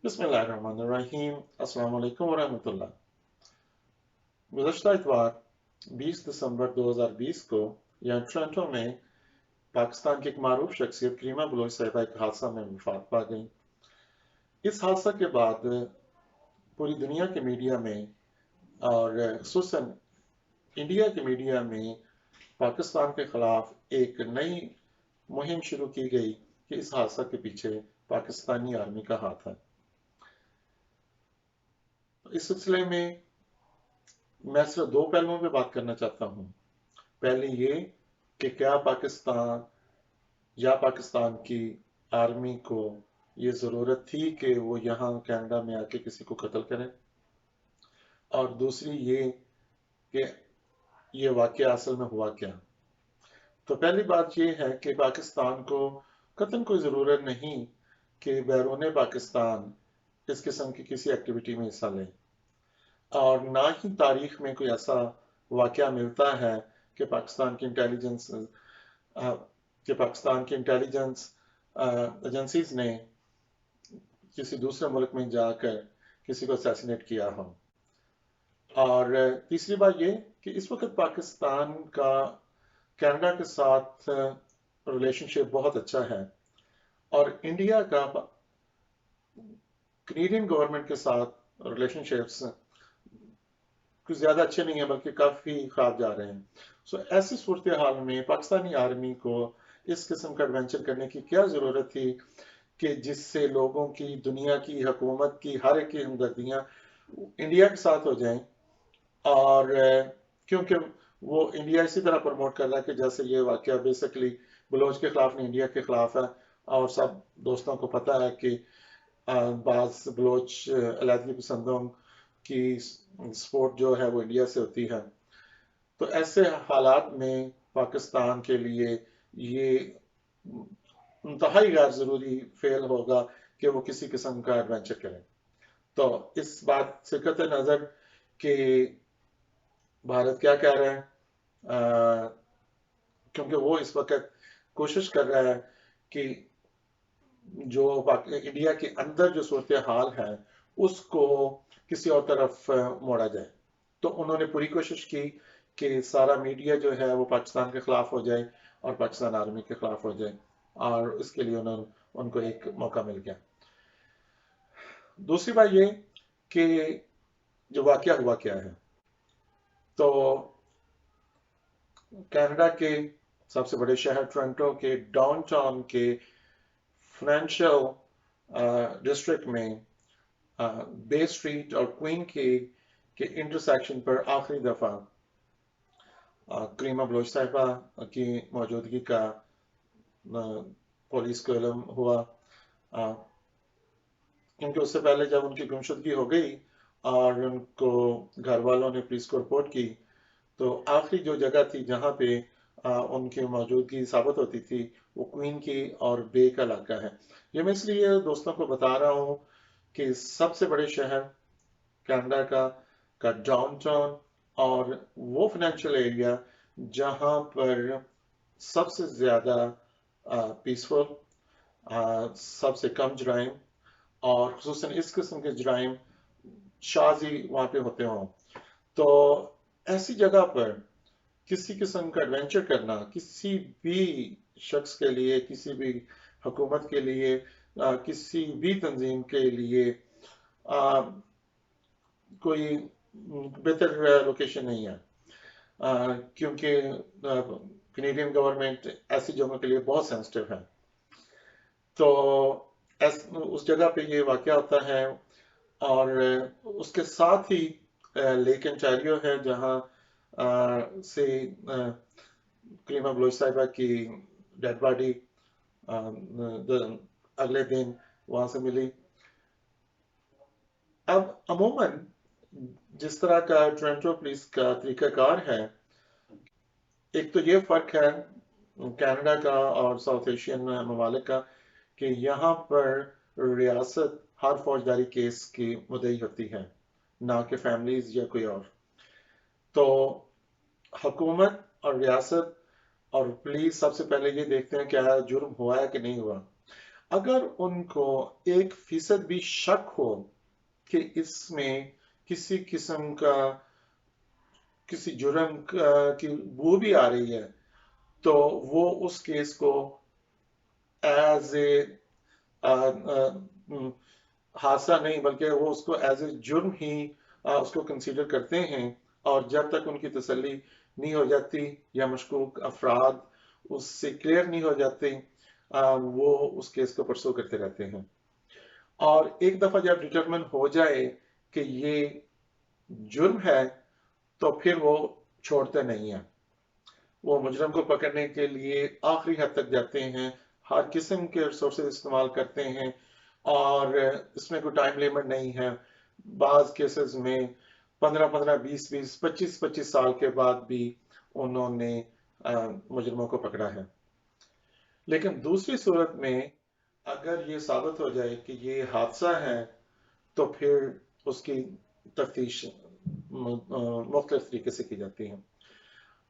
बिस्मिल्लाहिर्रहमानिर्रहीम। अस्सलाम वालेकुम वरहमतुल्लाह। गुज़श्ता इतवार 20 दिसंबर 2020 को यहाँ टोरंटो में पाकिस्तान की एक मारूफ शख्सियत करीमा बलोच साहिबा एक हादसा में वफात पा गई। इस हादसा के बाद पूरी दुनिया के मीडिया में और खुसूसन इंडिया के मीडिया में पाकिस्तान के खिलाफ एक नई मुहिम शुरू की गई कि इस हादसा के पीछे पाकिस्तानी आर्मी का हाथ है। इस सिलसिले में मैं सिर्फ दो पहलुओं पे बात करना चाहता हूँ। पहले ये कि क्या पाकिस्तान या पाकिस्तान की आर्मी को ये ज़रूरत थी कि वो यहाँ कनाडा में आके किसी को कत्ल करें, और दूसरी ये कि ये वाक़या असल में हुआ क्या। तो पहली बात ये है कि पाकिस्तान को कतई कोई ज़रूरत नहीं कि बैरून पाकिस्तान इस किस्म की किसी एक्टिविटी में हिस्सा लें, और ना ही तारीख में कोई ऐसा वाक़या मिलता है कि पाकिस्तान की इंटेलिजेंस एजेंसीज ने किसी दूसरे मुल्क में जाकर किसी को असैसिनेट किया हो। और तीसरी बात ये कि इस वक्त पाकिस्तान का कनाडा के साथ रिलेशनशिप बहुत अच्छा है, और इंडिया का कैनेडियन गवर्नमेंट के साथ रिलेशनशिप्स कुछ ज़्यादा अच्छे नहीं है, बल्कि काफ़ी ख़राब जा रहे हैं। सो ऐसी सूरत हाल में पाकिस्तानी आर्मी को इस किस्म का एडवेंचर करने की क्या ज़रूरत थी कि जिससे लोगों की, दुनिया की, हुकूमत की, हर एक की हमदर्दियाँ इंडिया के साथ हो जाएं। और क्योंकि वो इंडिया इसी तरह प्रमोट कर रहा है कि जैसे ये वाक़या बेसिकली बलोच के ख़िलाफ़ नहीं, इंडिया के ख़िलाफ़ है, और सब दोस्तों को पता है कि बाज़ बलोच अलहदगी पसंदों की सपोर्ट जो है वो इंडिया से होती है। तो ऐसे हालात में पाकिस्तान के लिए ये इंतहाई गैर ज़रूरी फेल होगा कि वो किसी किस्म का एडवेंचर करें। तो इस बात से कतई नज़र कि भारत क्या कह रहा है, क्योंकि वो इस वक्त कोशिश कर रहा है कि जो इंडिया के अंदर जो सूरत हाल है उसको किसी और तरफ मोड़ा जाए। तो उन्होंने पूरी कोशिश की कि सारा मीडिया जो है वो पाकिस्तान के खिलाफ हो जाए और पाकिस्तान आर्मी के खिलाफ हो जाए, और इसके लिए उनको एक मौका मिल गया। दूसरी बात ये कि जो वाकया हुआ क्या है, तो कनाडा के सबसे बड़े शहर टोरंटो के डाउनटाउन के फाइनेंशियल डिस्ट्रिक्ट में बे स्ट्रीट और क्वीन के इंटरसेक्शन पर आखिरी दफा करीमा बलोच साहिबा की मौजूदगी का पुलिस को इल्म हुआ, क्योंकि उससे पहले जब उनकी गुमशुदगी हो गई और उनको घर वालों ने पुलिस को रिपोर्ट की, तो आखिरी जो जगह थी जहाँ पे उनकी मौजूदगी साबित होती थी वो क्वीन की और बे का इलाका है। ये मैं इसलिए दोस्तों को बता रहा हूँ कि सबसे बड़े शहर कनाडा का डाउनटाउन और वो फाइनेंशियल एरिया जहाँ पर सबसे ज़्यादा पीसफुल, सबसे कम जराइम और खुसूसन इस किस्म के जराइम शाजी वहाँ पे होते हों, तो ऐसी जगह पर किसी किस्म का एडवेंचर करना किसी भी शख्स के लिए, किसी भी हुकूमत के लिए, किसी भी तंजीम के लिए कोई बेहतर लोकेशन नहीं है, क्योंकि कैनेडियन गवर्नमेंट ऐसी जगहों के लिए बहुत सेंसिटिव है। तो उस जगह पे ये वाक़या होता है, और उसके साथ ही लेक ओंटारियो है जहाँ से करीमा बलोच साहिबा की डेड बॉडी अगले दिन वहाँ से मिली। अब अमूमन जिस तरह का टोरंटो पुलिस का तरीकाकार है, एक तो ये फ़र्क है कनाडा का और साउथ एशियन ममालिक का कि यहाँ पर रियासत हर फौजदारी केस की मुद्दई होती है, ना कि फैमिलीज या कोई और। तो हुकूमत और रियासत और पुलिस सबसे पहले ये देखते हैं क्या जुर्म हुआ है कि नहीं हुआ। अगर उनको 1% भी शक हो कि इसमें किसी किस्म का किसी जुर्म की बू भी आ रही है, तो वो उस केस को एज ए हादसा नहीं बल्कि वो उसको एज ए जुर्म ही उसको कंसीडर करते हैं। और जब तक उनकी तसल्ली नहीं हो जाती या मशकूक अफराद उससे क्लियर नहीं हो जाते, वो उस केस को परसू करते रहते हैं। और एक दफा जब डिटरमिन हो जाए कि ये जुर्म है, तो फिर वो छोड़ते नहीं है। वो मुजरम को पकड़ने के लिए आखिरी हद तक जाते हैं, हर किस्म के रिसोर्सेज इस्तेमाल करते हैं, और इसमें कोई टाइम लिमिट नहीं है। बाज केसेस में 15-15, 20-20, 25-25 साल के बाद भी उन्होंने मुजरमों को पकड़ा है। लेकिन दूसरी सूरत में अगर ये साबित हो जाए कि ये हादसा है, तो फिर उसकी तफ्तीश मुख्तलिफ तरीके से की जाती है।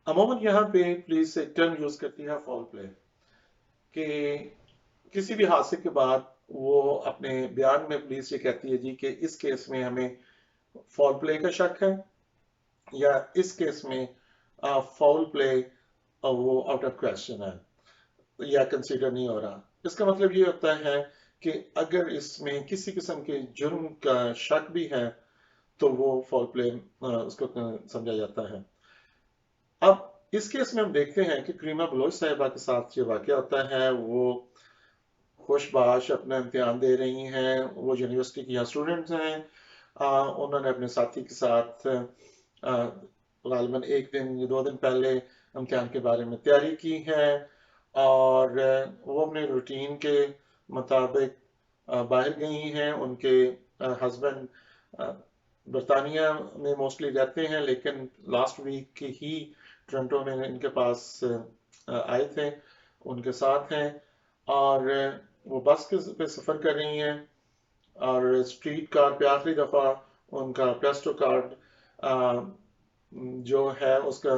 अमूमन यहाँ पे पुलिस एक टर्म यूज करती है, फॉल प्ले, कि किसी भी हादसे के बाद वो अपने बयान में पुलिस ये कहती है जी कि इस केस में हमें फॉल प्ले का शक है, या इस केस में फाउल प्ले वो आउट ऑफ क्वेश्चन है या कंसीडर नहीं हो रहा। इसका मतलब ये होता है कि अगर इसमें किसी किस्म के जुर्म का शक भी है, तो वो फाउल प्ले उसको समझा जाता है। अब इस केस में हम देखते हैं कि करीमा बलोच साहिबा के साथ जो वाकया होता है, वो खुशबाश अपना इम्तिहान दे रही हैं, वो यूनिवर्सिटी की यहाँ स्टूडेंट्स हैं। उन्होंने अपने साथी के साथ गालिबन एक दिन या 2 दिन पहले इम्तिहान के बारे में तैयारी की है, और वो अपने रूटीन के मुताबिक बाहर गई हैं। उनके हस्बैंड बरतानिया में मोस्टली रहते हैं, लेकिन लास्ट वीक ही टोरंटो में इनके पास आए थे, उनके साथ हैं। और वो बस के पे सफ़र कर रही हैं, और स्ट्रीट कार पे आखिरी दफ़ा उनका प्रेस्टो कार्ड जो है उसका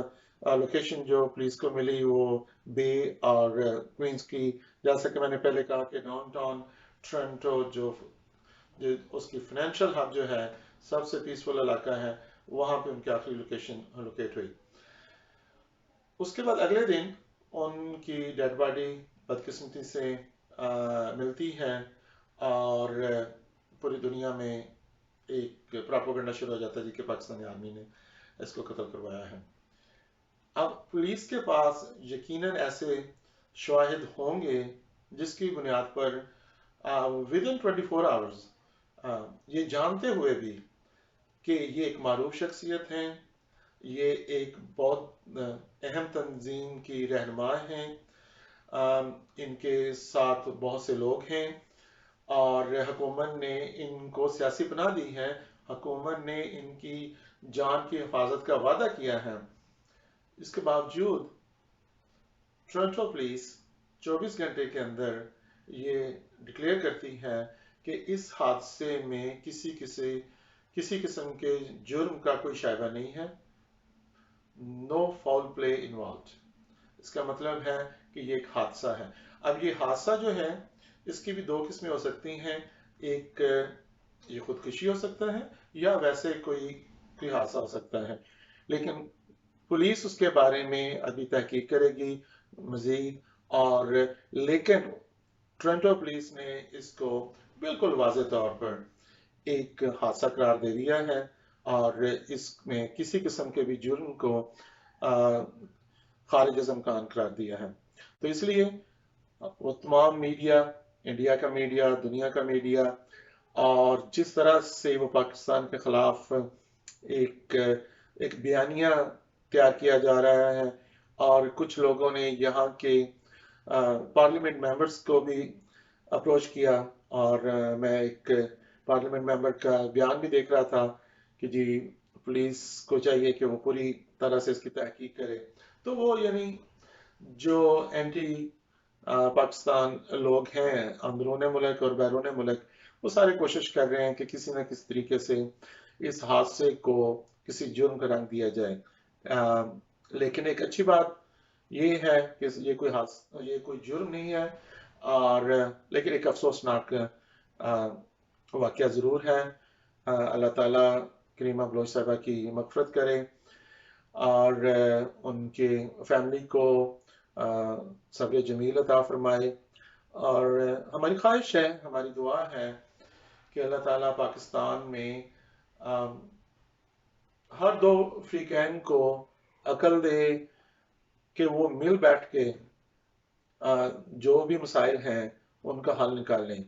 लोकेशन जो पुलिस को मिली, वो बे और क्वींस की। जैसा कि मैंने पहले कहा कि डाउनटाउन टोरंटो जो उसकी फाइनेंशियल हब जो है, सबसे पीसफुल इलाका है, वहां पे उनकी आखिरी लोकेशन लोकेट हुई। उसके बाद अगले दिन उनकी डेड बॉडी बदकिस्मती से मिलती है, और पूरी दुनिया में एक प्रोपेगेंडा शुरू हो जाता है जी कि पाकिस्तानी आर्मी ने इसको कत्ल करवाया है। अब पुलिस के पास यकीनन ऐसे शवाहिद होंगे जिसकी बुनियाद पर विद इन 24 आवर्स, ये जानते हुए भी कि ये एक मारूफ शख्सियत हैं, ये एक बहुत अहम तंजीम की रहनुमा हैं, इनके साथ बहुत से लोग हैं, और हुकूमत ने इनको सियासी बना दी है, हुकूमत ने इनकी जान की हिफाजत का वादा किया है। इसके बावजूद टोरंटो पुलिस 24 घंटे के अंदर ये डिक्लेयर करती है कि इस हादसे में किसी किस्म के जुर्म का कोई शायबा नहीं है, नो फाउल प्ले इन्वॉल्व। इसका मतलब है कि ये एक हादसा है। अब ये हादसा जो है, इसकी भी 2 किस्में हो सकती हैं। एक ये खुदकुशी हो सकता है, या वैसे कोई हादसा हो सकता है, लेकिन पुलिस उसके बारे में अभी तहकीक करेगी मजीद। और लेकिन टोरंटो पुलिस ने इसको बिल्कुल वाज़ेह तौर पर एक हादसा करार दे दिया है, और इसमें किसी किस्म के भी जुर्म को खारिज इम्कान करार दिया है। तो इसलिए वो तमाम मीडिया, इंडिया का मीडिया, दुनिया का मीडिया, और जिस तरह से वो पाकिस्तान के खिलाफ एक एक बयानिया तैयार किया जा रहा है, और कुछ लोगों ने यहाँ के पार्लियामेंट मेंबर्स को भी अप्रोच किया, और मैं एक पार्लियामेंट मेंबर का बयान भी देख रहा था कि जी पुलिस को चाहिए कि वो पूरी तरह से इसकी तहकीक करे। तो वो यानी जो एंटी पाकिस्तान लोग हैं अंदरून मुल्क और बैरून मुल्क, वो सारे कोशिश कर रहे हैं कि किसी न किसी तरीके से इस हादसे को किसी जुर्म का रंग दिया जाए। लेकिन एक अच्छी बात ये है कि ये कोई जुर्म नहीं है, اور لیکن ایک افسوسناک واقعہ ضرور ہے. اللہ تعالیٰ کریمہ بلوچ صاحبہ کی مغفرت کرے اور ان کے فیملی کو صبر جمیل عطا فرمائے. اور ہماری خواہش ہے، ہماری دعا ہے کہ اللہ تعالیٰ پاکستان میں ہر دو فریقین کو عقل دے کہ وہ مل بیٹھ کے جو بھی مسائل ہیں ان کا حل نکالیں.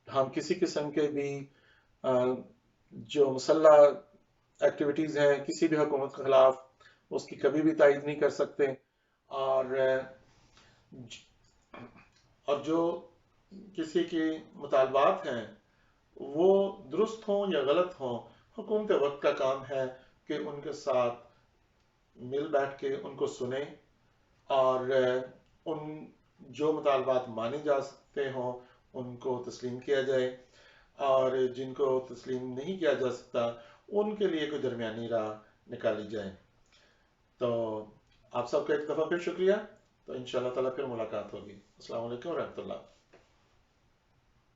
ہم کسی قسم کے بھی جو مسلح ایکٹیویٹیز ہیں کسی بھی حکومت کے خلاف اس کی کبھی بھی تائید نہیں کر سکتے. اور جو کسی کے مطالبات ہیں وہ درست ہوں یا غلط ہوں، حکومت وقت کا کام ہے کہ ان کے ساتھ مل بیٹھ کے ان کو سنیں اور ان جو مطالبات مانے جا سکتے ہوں ان کو تسلیم کیا جائے، اور جن کو تسلیم نہیں کیا جا سکتا ان کے لیے کوئی درمیانی راہ نکالی جائے. تو آپ سب کا ایک دفعہ پھر شکریہ. تو انشاءاللہ تعالیٰ پھر ملاقات ہوگی. السلام علیکم ورحمۃ اللہ.